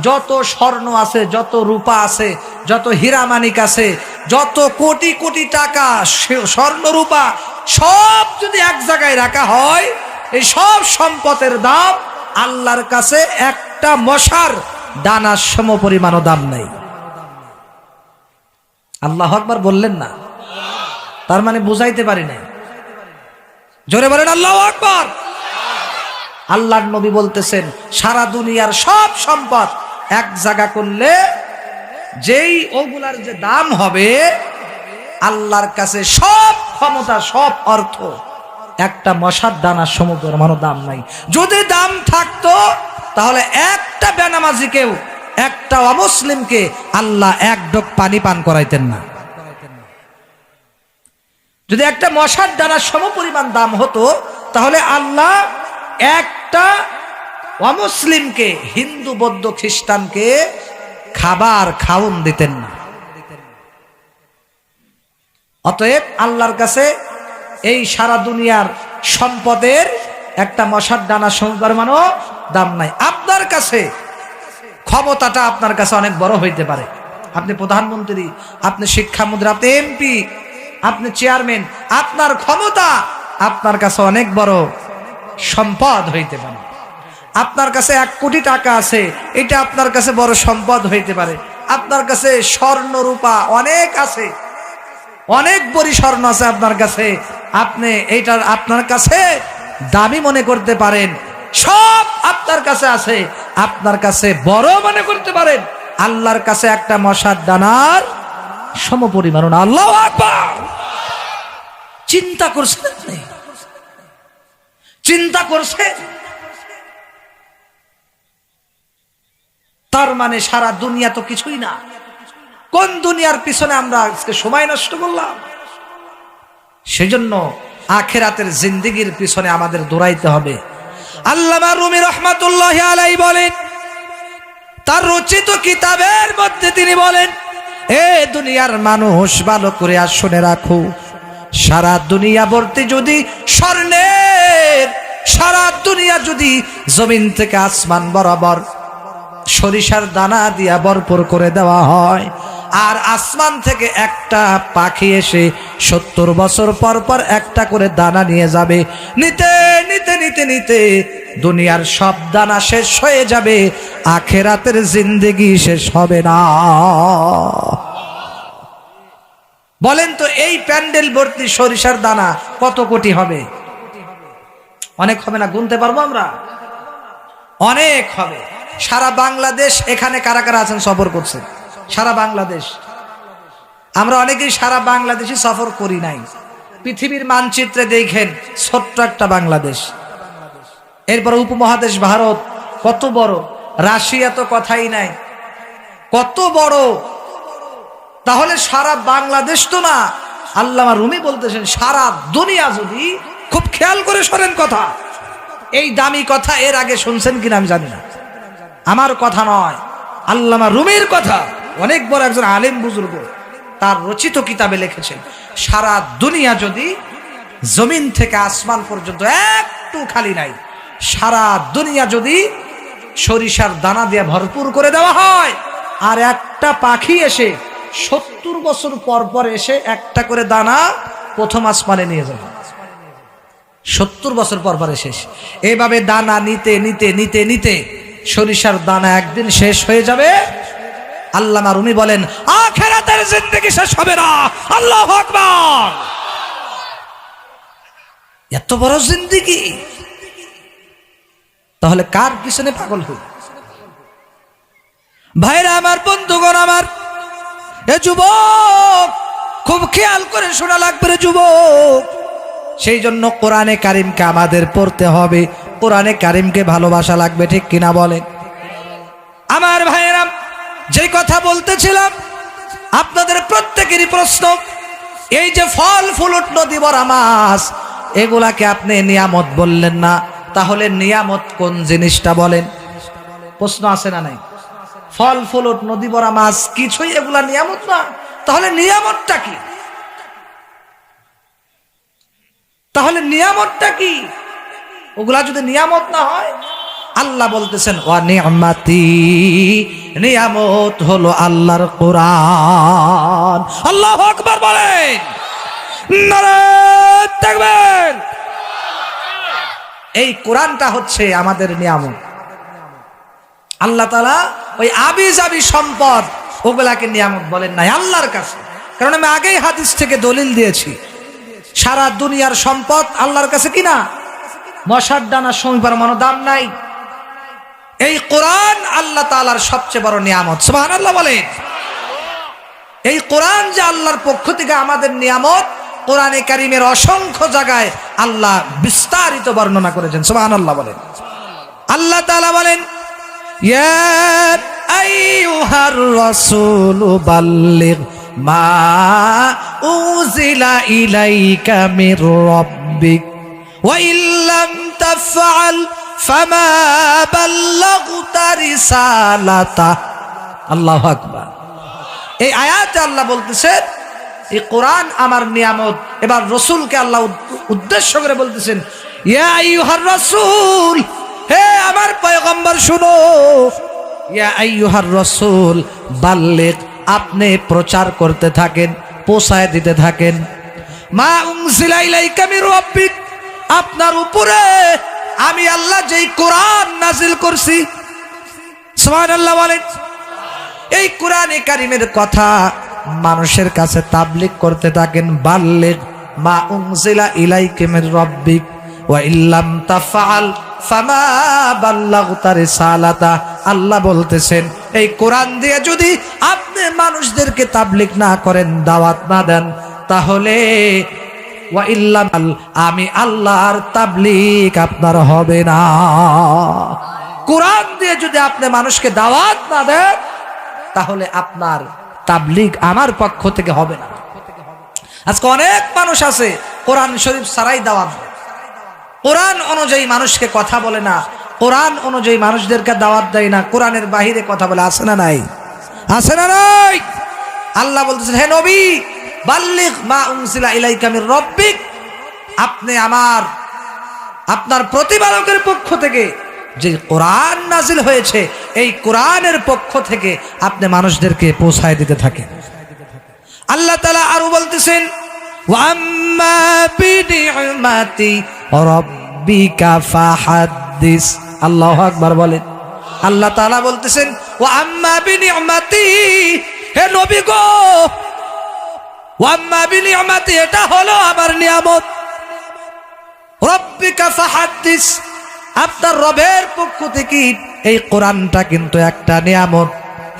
যত স্বর্ণ আছে, যত রূপা আছে, যত হীরা মানিক আছে, যত কোটি কোটি টাকা স্বর্ণ রূপা সব যদি এক জায়গায় রাখা হয়, এই সব সম্পদের দাম আল্লাহর কাছে একটা মশার দানার সম পরিমাণও দাম নাই। আল্লাহু আকবার বললেন না? তার মানে বুঝাইতে পারি নাই। জোরে বলেন আল্লাহু আকবার। আল্লাহর নবী বলতেছেন, সারা দুনিয়ার সব সম্পদ এক জায়গা করলে যেই ওগুলার যে দাম হবে, আল্লাহর কাছে সব ক্ষমতা সব অর্থ একটা মশার দানার সমপরিমাণও দাম নাই। যদি দাম থাকতো তাহলে একটা বেনামাজিকেও, একটা অমুসলিমকে আল্লাহ এক ঢোক পানি পান করাইতেন না। যদি একটা মশার দানার সমপরিমাণ দাম হতো তাহলে আল্লাহ একটা অমুসলিমকে, হিন্দু বৌদ্ধ খ্রিস্টানকে খাবার খাওন দিতেন না। অতএব আল্লাহর কাছে এই সারা দুনিয়ার সম্পদের একটা মশার দানা সমপরিমাণও দাম নাই। আপনার কাছে ক্ষমতাটা আপনার কাছে অনেক বড় হইতে পারে, আপনি প্রধানমন্ত্রী, আপনি শিক্ষামন্ত্রী, আপনি এমপি, আপনি চেয়ারম্যান, আপনার ক্ষমতা আপনার কাছে অনেক বড় সম্পদ হইতে পারে। আপনার কাছে 1 কোটি টাকা আছে, এটা আপনার কাছে বড় সম্পদ হইতে পারে। আপনার কাছে স্বর্ণ রূপা অনেক আছে, অনেক বড় স্বর্ণ আছে আপনার কাছে, আপনি এইটার আপনার কাছে দামি মনে করতে পারেন। সব আপনার কাছে আছে, আপনার কাছে বড় মনে করতে পারেন। আল্লাহর কাছে একটা মশার দানার সমপরিমাণ না। আল্লাহু আকবার। চিন্তা করছেন আপনি? চিন্তা করছে? তার মানে সারা দুনিয়া তো কিছুই না। কোন দুনিয়ার পিছনে আমরা আজকে সময় নষ্ট করলাম? সেজন্য আখিরাতের জিন্দেগির পিছনে আমাদের দৌড়াইতে হবে। আল্লামা রুমি রহমাতুল্লাহি আলাইহি বলেন, তার রচিত কিতাবের মধ্যে তিনি বলেন, এ দুনিয়ার মানুষ ভালো করে আর শুনে রাখো, সারা দুনিয়া ভর্তি যদি স্বর্ণের, সারা দুনিয়া যদি জমিন থেকে আসমান বরাবর সরিষার দানা দিয়া ভরপুর করে দেওয়া হয়, আর আসমান থেকে একটা পাখি এসে 70 বছর পর পর একটা করে দানা নিয়ে যাবে, নিতে নিতে নিতে নিতে দুনিয়ার সব দানা শেষ হয়ে যাবে, আখিরাতের জিন্দেগি শেষ হবে না। বলেন তো, এই প্যান্ডেল ভর্তি সরিষার দানা কত কোটি হবে? অনেক হবে না? গুনতে পারবো আমরা? অনেক হবে। সারা বাংলাদেশ, এখানে কারা কারা আছেন সফর করছেন? সারা বাংলাদেশ। আমরা অনেকেই সারা বাংলাদেশই সফর করি নাই। পৃথিবীর মানচিত্রে দেখেন ছোট্ট একটা বাংলাদেশ, এরপর উপমহাদেশ ভারত কত বড়, রাশিয়া তো কথাই নাই, কত বড়। তাহলে সারা বাংলাদেশ তো না, আল্লামা রুমি বলতেছেন সারা দুনিয়া যদি, খুব খেয়াল করে শোনেন কথা, এই দামি কথা এর আগে শুনছেন কিনা আমি জানি না, আমার কথা নয়, আল্লামা রুমির কথা। অনেক বড় একজন আলেম বুজুর্গ, তার রচিত কিতাবে লিখেছেন, সারা দুনিয়া যদি জমিন থেকে আসমান পর্যন্ত একটু খালি নাই, সারা দুনিয়া যদি সরিষার দানা দিয়ে ভরপুর করে দেওয়া হয়, আর একটা পাখি এসে 70 বছর পর পর এসে একটা করে দানা প্রথম আসমানে নিয়ে যাবে, 70 বছর পর পর এসে এইভাবে দানা নিতে নিতে নিতে নিতে সরিষার দানা একদিন শেষ হয়ে যাবে। আল্লামা রুমি বলেন, আখিরাতের জিন্দেগি শেষ হবে না। আল্লাহু আকবার। এত বড় জিন্দেগি, তাহলে কার পিছনে পাগল হই? ভাইরা আমার, বন্ধুগণ আমার, এ যুবক খুব খেয়াল করে শোনা লাগবে রে যুবক। সেই জন্য কোরআনে কারিমকে আমাদের পড়তে হবে, কোরআনে কারিমকে ভালোবাসা লাগবে, ঠিক কিনা বলেন? আমার ভাইয়েরা, যে কথা বলতেছিলাম, আপনাদের প্রত্যেকেরই প্রশ্ন, এই যে ফল ফুলুট নদী ভরা মাছ, এগুলাকে আপনি নিয়ামত বললেন না, তাহলে নিয়ামত কোন জিনিসটা বলেন? প্রশ্ন আছে না নাই? ফল ফুলুট নদী ভরা মাছ কিছুই এগুলা নিয়ামত না, তাহলে নিয়ামতটা কি? তাহলে নিয়ামতটা কি? ওগুলা যদি নিয়ামত না হয়, আল্লাহ বলতেছেন ওয়া নি'মাতি, নিয়ামত হলো আল্লাহর কোরআন। আল্লাহু আকবার বলেন, নারে তাকবীর। এই কোরআনটা হচ্ছে আমাদের নিয়ামত। আল্লাহ তাআলা ওই আবিজাবি সম্পদ ওগুলাকে নিয়ামত বলেন নাই আল্লাহর কাছে, কারণ আমি আগেই হাদিস থেকে দলিল দিয়েছি, সারা দুনিয়ার সম্পদ আল্লাহর কাছে কিনা মশার ডানা সমপরিমাণ দাম নাই। এই কোরআন আল্লাহ তাআলার সবচেয়ে বড় নিয়ামত। সুবহানাল্লাহ বলেন। এই কোরআন যে আল্লাহর পক্ষ থেকে আমাদের নিয়ামত, কোরআনে কারীমের অসংখ্য জায়গায় আল্লাহ বিস্তারিত বর্ণনা করেছেন। সুবহানাল্লাহ বলেন। আল্লাহ তাআলা বলেন, ইয়া আইয়ুহার রাসূলু বাল্লিগ মা উযিলা ইলাইকা মির রাব্বিক ওয়া ইল্লাম তাফআল ফামা বাল্লাগতা রিসালাতা। আল্লাহু আকবার। এই আয়াতে আল্লাহ বলতেছেন এই কোরআন আমার নিয়ামত। এবার রাসূলকে আল্লাহ উদ্দেশ্য করে বলতেছেন, ইয়া আইয়ুহার রাসূল, হে আমার পয়গম্বর শুনো, ইয়া আইয়ুহার রাসূল বাল্লিগ, আপনি প্রচার করতে থাকেন, পৌঁছায় দিতে থাকেন, মা উনজিলা ইলাইকা মির রাব্বিক, আপনার উপরে আমি আল্লাহ যেই কোরআন নাজিল করছি। সুবহানাল্লাহ বলেন। এই কোরআনে কারীমের কথা মানুষের কাছে তাবলীগ করতে থাকেন। বাল্লিগ মা উনজিলা ইলাইকা মির রাব্বিক ওয়া ইল্লাম তাফআল ফামা বাল্লাগতা রিসালাতা। আল্লাহ বলতেছেন এই কোরআন দিয়ে যদি আপনি মানুষদেরকে তাবলীগ না করেন, দাওয়াত না দেন, তাহলে ওয়া ইল্লাম, আমি আল্লাহর তাবলীগ আপনার হবে না। কোরআন দিয়ে যদি আপনি মানুষকে দাওয়াত না দেন, তাহলে আপনার তাবলীগ আমার পক্ষ থেকে হবে না। আজকে অনেক মানুষ আছে কোরআন শরীফ ছাড়াই দাওয়াত দেয়, কোরআন অনুযায়ী মানুষকে কথা বলে না, কোরআন অনুযায়ী মানুষদেরকে দাওয়াত দেয় না, কোরআনের বাহিরে কথা বলে। আছে না নাই? আছে না নাই? আল্লাহ বলতেছেন, হে নবী, বাল্লিগ মা উনজিলা ইলাইকা মির রাব্বিক, আপনি আপনার প্রতিপালকের পক্ষ থেকে যে কোরআন নাজিল হয়েছে, এই কোরআনের পক্ষ থেকে আপনি মানুষদেরকে পৌঁছায় দিতে থাকেন। আল্লাহ তাআলা আরো বলতেছেন, ওয়া আম্মা বিনি'মাতি রাব্বিকা ফাহাদ্দিস। আল্লাহু আকবার বলেন। আল্লাহ তাআলা বলতেছেন, ওয়া আম্মা বিনি'মাতি, হে নবী গো, ওয়া আম্মা বিনি'মাতি, এটা হলো আমার নিয়ামত। রাব্বিকা ফাহাদ্দিস, আপনার রবের পক্ষ থেকে এই কোরআনটা কিন্তু একটা নিয়ামত।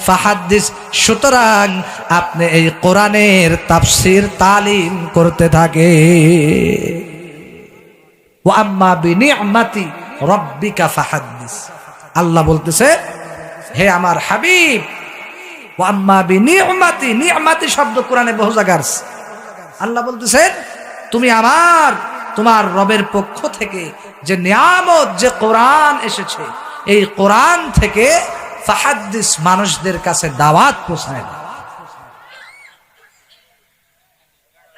ফাহাদ্দিস, সুতরাং আপনি এই কোরআনের তাফসীর তালিম করতে থাকে। ওয়া আম্মা বিনি'মাতি রাব্বিকা ফাহাদ্দিস। আল্লাহ বলতেছে, হে আমার হাবিব, ওয়া আম্মা বিনি'মাতি, নি'মাতি শব্দ কোরআনে বহু জায়গায় আছে। আল্লাহ বলতেছেন, তুমি তোমার রবের পক্ষ থেকে যে নিয়ামত, যে কোরআন এসেছে, এই কোরআন থেকে ফাহাদ্দিস, মানুষদের কাছে দাওয়াত পৌঁছায়।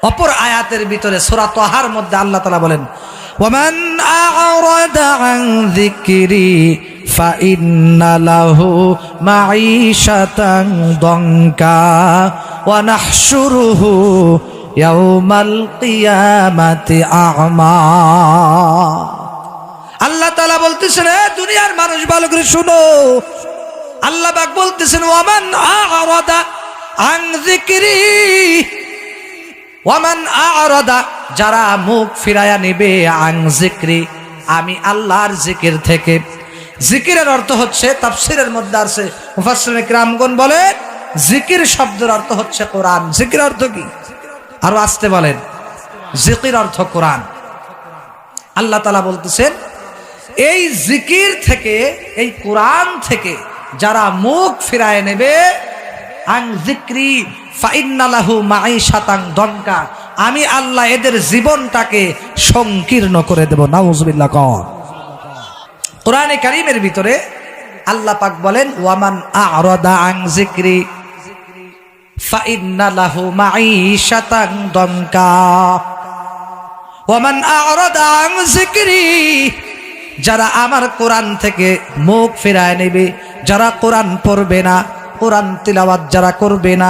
অপর আয়াতের ভিতরে সূরা তাহার মধ্যে আল্লাহ তাআলা বলেন, ওয়ামান আ'রাদা আন যিকরি ফাইন্না লাহু মাঈশাতান দঙ্কা ওয়া নাহশুরুহু ইয়াউমাল কিয়ামাতি আ'মা। আল্লাহ তাআলা বলতেছেন, এ দুনিয়ার মানুষ ভালো করে শুনো, আল্লাহ পাক বলতেছেন, ওয়ামান আ'রাদা আন যিকরি, ওয়ামান আ'রাদা, যারা মুখ ফিরায়া নেবে, আন যিকরি, আমি আল্লাহর জিকির থেকে। জিকিরের অর্থ হচ্ছে, তাফসীরের মধ্যে আছে, মুফাসসিরিন কিরামগণ বলেন জিকির শব্দের অর্থ হচ্ছে কোরআন। জিকির অর্থ কি? আরো আসতে বলেন, জিকির অর্থ কোরআন। আল্লাহ তাআলা বলতেছেন, এই জিকির থেকে, এই কোরআন থেকে যারা মুখ ফিরায় নেবে, আন যিকরি ফাইন্না লাহু মাঈশাতান দঙ্কা, আমি আল্লাহ এদের জীবনটাকে সংকীর্ণ করে দেব। নাউযুবিল্লাহ। কোরআনে কারীমের ভিতরে আল্লাহ পাক বলেন, ওয়ামান আ'রাদা আন যিকরি ফাইন্না লাহু মাঈশাতান দঙ্কা, ওয়ামান আ'রাদা আন যিকরি, যারা আমার কোরআন থেকে মুখ ফিরায় নেবে, যারা কোরআন পড়বে না, কোরআন তিলাওয়াত যারা করবে না,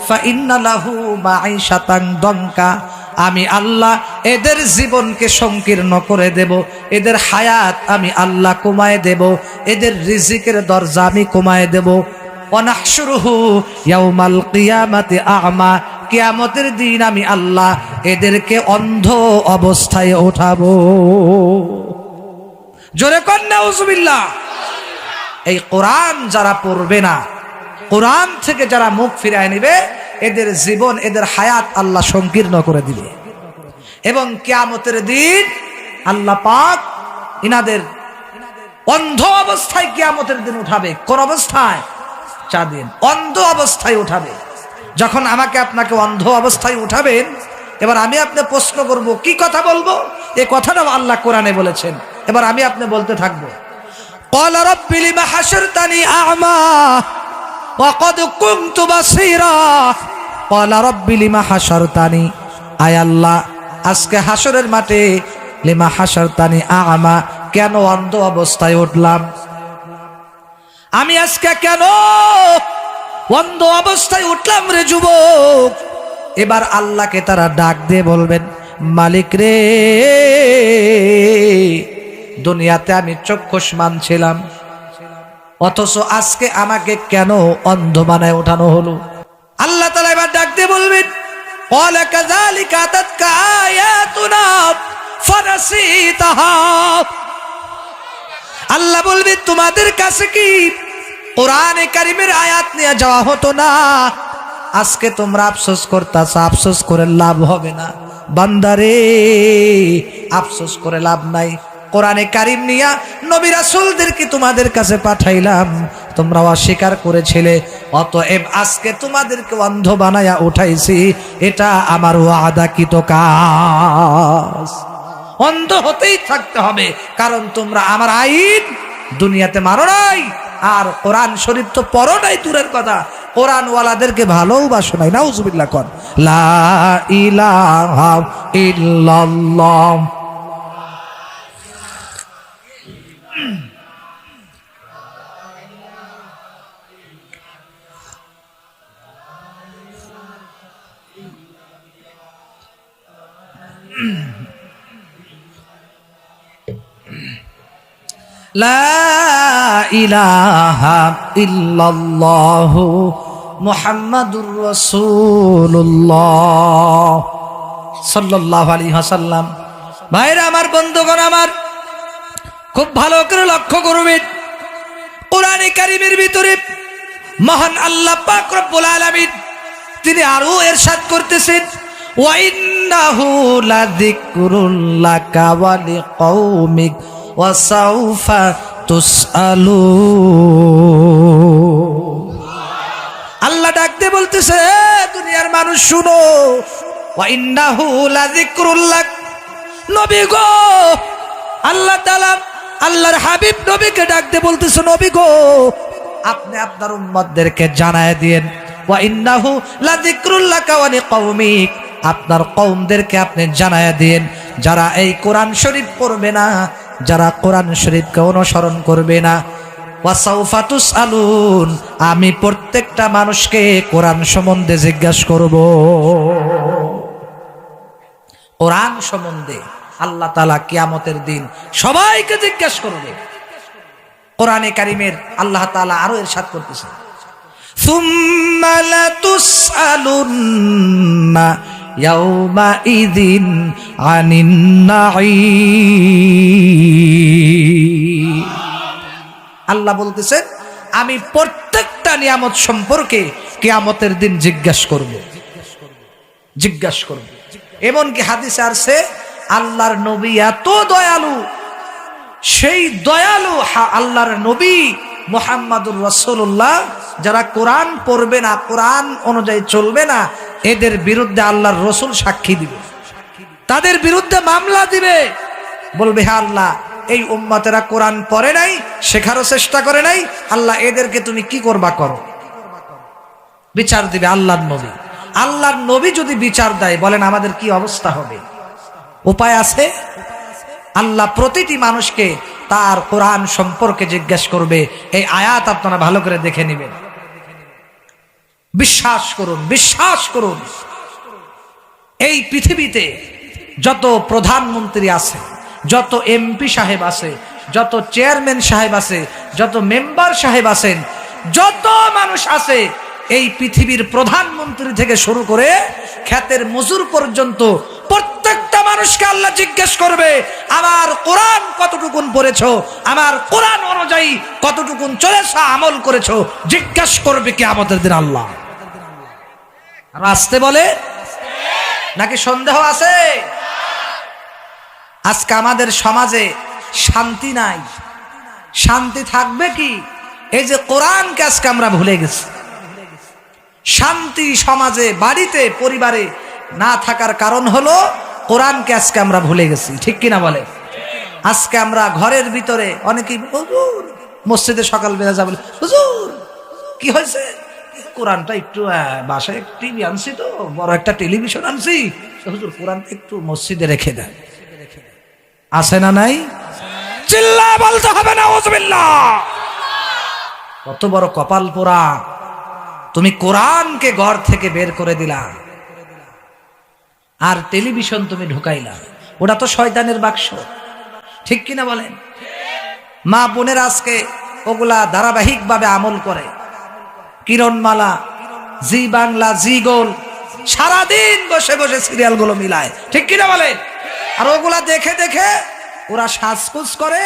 ফাইন্না লাহু মাঈশাতান দঙ্কা, আমি আল্লাহ এদের জীবনকে সংকীর্ণ করে দেব, এদের হায়াত আমি আল্লাহ কমায় দেব, এদের রিজিকের দরজা আমি কমায় দেব। ওয়া নাহশুরুহু ইয়াউমাল কিয়ামাতি আ'মা, কিয়ামতের দিন আমি আল্লাহ এদেরকে অন্ধ অবস্থায় উঠাবো। জোরে কোন নাউযুবিল্লাহ। এই কোরআন যারা পড়বে না, কোরআন থেকে যারা মুখ ফিরায় নেবে, এদের জীবন, এদের হায়াত আল্লাহ সংকীর্ণ করে দিবে। এবং কিয়ামতের দিন আল্লাহ পাক ইনাদের অন্ধ অবস্থায় কিয়ামতের দিন উঠাবে। কোন অবস্থায়? চার দিন অন্ধ অবস্থায় উঠাবে। যখন আমাকে আপনাকে অন্ধ অবস্থায় উঠাবেন, এবার আমি আপনি প্রশ্ন করব, কি কথা বলবো? এই কথাটাও আল্লাহ কোরআনে বলেছেন। এবার আমি আপনি বলতে থাকবো, ক্বালা রাব্বি লিমা হাশারতানি আ'মা ওয়া ক্বাদ কুনতু বাসীরা, ক্বালা রাব্বি লিমা হাশারতানি, আয় আল্লাহ আজকে হাসরের মাঠে লিমা হাশারতানি আ'মা, কেন অন্ধ অবস্থায় উঠলাম? আমি আজকে কেন অন্ধ অবস্থায় উঠলাম রে যুবক? এবার আল্লাহকে তারা ডাক দিয়ে বলবেন, মালিক রে, দুনিয়াতে আমি চক্ষুষ্মান ছিলাম, অথচ আজকে আমাকে কেন অন্ধ বানায় ওঠানো হলো? আল্লাহ তাআলা এবার ডাক দিয়ে বলবেন, ক্বালা কাযালিকা আতাতকা আয়াতুনা ফানাসিতাহা। আল্লাহ বলবে, তোমাদের কাছে কি কোরআনে কারীমের আয়াত নিয়ে যাওয়া হতো না? আজকে তোমরা আফসোস করতেছ, আফসোস করে লাভ হবে না বান্দারে, আফসোস করে লাভ নাই। কোরআনে কারীম নিয়া নবী রাসূলদেরকে তোমাদের কাছে পাঠাইলাম, তোমরা অস্বীকার করেছিলে, অতএব আজকে তোমাদেরকে অন্ধ বানায়া উঠাইছি, এটা আমার ওয়াদাকৃত কাজ। অন্ধ হতেই থাকতে হবে, কারণ তোমরা আমার আইন দুনিয়াতে মানো নাই, আর কোরআন শরীফ তো পড়ো নাই দূরের কথা, কোরআন ওয়ালাদেরকে ভালোবাসো নাই। নাউযুবিল্লাহ। কোন লা ইলাহা ইল্লাল্লাহ। লা ইলাহা ইল্লাল্লাহু মুহাম্মাদুর রাসূলুল্লাহ সাল্লাল্লাহু আলাইহি ওয়াসাল্লাম। ভাইরা আমার, বন্ধুগণ আমার, খুব ভালো করে লক্ষ্য করবেন, কোরআনে কারীমের ভিতরে মহান আল্লাহ পাক রব্বুল আলামিন তিনি আরো ইরশাদ করতেছেন, ওয়া ইন্নাহু লাযিকরুল লাকা ওয়া লিকাওমিক ওয়া সাউফা তুসআলুন। আল্লাহ ডাক দিয়ে বলতেছে, দুনিয়ার মানুষ শুনো, ওয়া ইন্নাহু লাযিকরুল লাক, নবী গো, আল্লাহ তাআলা আল্লাহর হাবিব নবীকে ডাক দিয়ে বলতেছে, নবী গো, আপনি আপনার উম্মতদেরকে জানায় দিয়েন, ওয়া ইন্নাহু লাযিকরুল লাকা ওয়া লিকাওমিক, আপনার কওমদেরকে আপনি জানায়া দিন, যারা এই কোরআন শরীফ পড়বে না, যারা কোরআন শরীফকে অনুসরণ করবে না, ওয়াসাউফা তুসআলুন, আমি প্রত্যেকটা মানুষকে কোরআন সম্বন্ধে জিজ্ঞাসা করব। কোরআন সম্বন্ধে আল্লাহ তাআলা কিয়ামতের দিন সবাইকে জিজ্ঞাসা করবে। কোরআনে কারীমের আল্লাহ তাআলা আরো ইরশাদ করতেছেন, সুম্মা লাতুসআলুন্না ইয়াউমাইযিন আনিন নাঈম। আল্লাহ বলতেছেন, আমি প্রত্যেকটা নিয়ামত সম্পর্কে কিয়ামতের দিন জিজ্ঞাসা করব। এমনকি হাদিসে আসছে, আল্লাহর নবী এত দয়ালু, সেই দয়ালু আল্লাহর নবী মুহাম্মাদুর রাসূলুল্লাহ যারা কোরআন পড়বে না, কোরআন অনুযায়ী চলবে না, এদের বিরুদ্ধে আল্লাহর রাসূল সাক্ষী দিবে, তাদের বিরুদ্ধে মামলা দিবে, বলবে হে আল্লাহ, এই উম্মতেরা কোরআন পড়ে নাই, শেখারও চেষ্টা করে নাই, আল্লাহ এদেরকে তুমি কি করবা করো। বিচার দিবে আল্লাহর নবী। আল্লাহর নবী যদি বিচার দেয়, বলেন আমাদের কি অবস্থা হবে? উপায় আছে? আল্লাহ প্রতিটি মানুষকে তার কোরআন সম্পর্কে জিজ্ঞাসা করবে। এই আয়াত আপনারা ভালো করে দেখে নেবেন। বিশ্বাস করুন, বিশ্বাস করুন, এই পৃথিবীতে যত প্রধানমন্ত্রী আছে, যত এমপি সাহেব আছে, যত চেয়ারম্যান সাহেব আছে, যত মেম্বার সাহেব আছেন, যত মানুষ আছে, এই পৃথিবীর প্রধানমন্ত্রী থেকে শুরু করে ক্ষেতের মজুর পর্যন্ত প্রত্যেকটা মানুষকে আল্লাহ জিজ্ঞেস করবে, আমার কোরআন কতটুকুন পড়েছো, আমার কোরআন অনুযায়ী কতটুকুন চলেছো, আমল করেছো, জিজ্ঞেস করবে কিয়ামতের দিন আল্লাহ। আর আসতে বলে নাকি সন্দেহ আছে? আজকে আমাদের সমাজে শান্তি নাই। শান্তি থাকবে কি? এই যে কোরআনকে আজকে আমরা ভুলে গেছি। শান্তি সমাজে, বাড়িতে, পরিবারে না থাকার কারণ হলো কোরআনকে আজকে আমরা ভুলে গেছি। ঠিক কিনা বলে? আজকে আমরা ঘরের ভিতরে অনেকেই, হুজুর মসজিদে সকালবেলা যাবে, হুজুর কি হয়েছে, কোরআনটা একটু বাসায় টিভি আনছি, তো বড় একটা টেলিভিশন আনছি, হুজুর কোরআনটা একটু মসজিদে রেখে দেয়। আছে না নাই? চিল্লা বলতে হবে না নাউযুবিল্লাহ। কত বড় কপাল পোড়া, তুমি কোরআনকে ঘর থেকে বের করে দিলা, আর টেলিভিশন তুমি ঢুকাইলা। ওটা তো শয়তানের বাক্স। ঠিক কিনা বলেন? মা বোনের আজকে ওগুলা ধারাবাহিকভাবে আমল করে। কিরণমালা, জি বাংলা, জি গোল, সারাদিন বসে বসে সিরিয়াল গুলো মিলায়। ঠিক কিনা বলেন? আর ওগুলা দেখে দেখে ওরা সাজগোজ করে।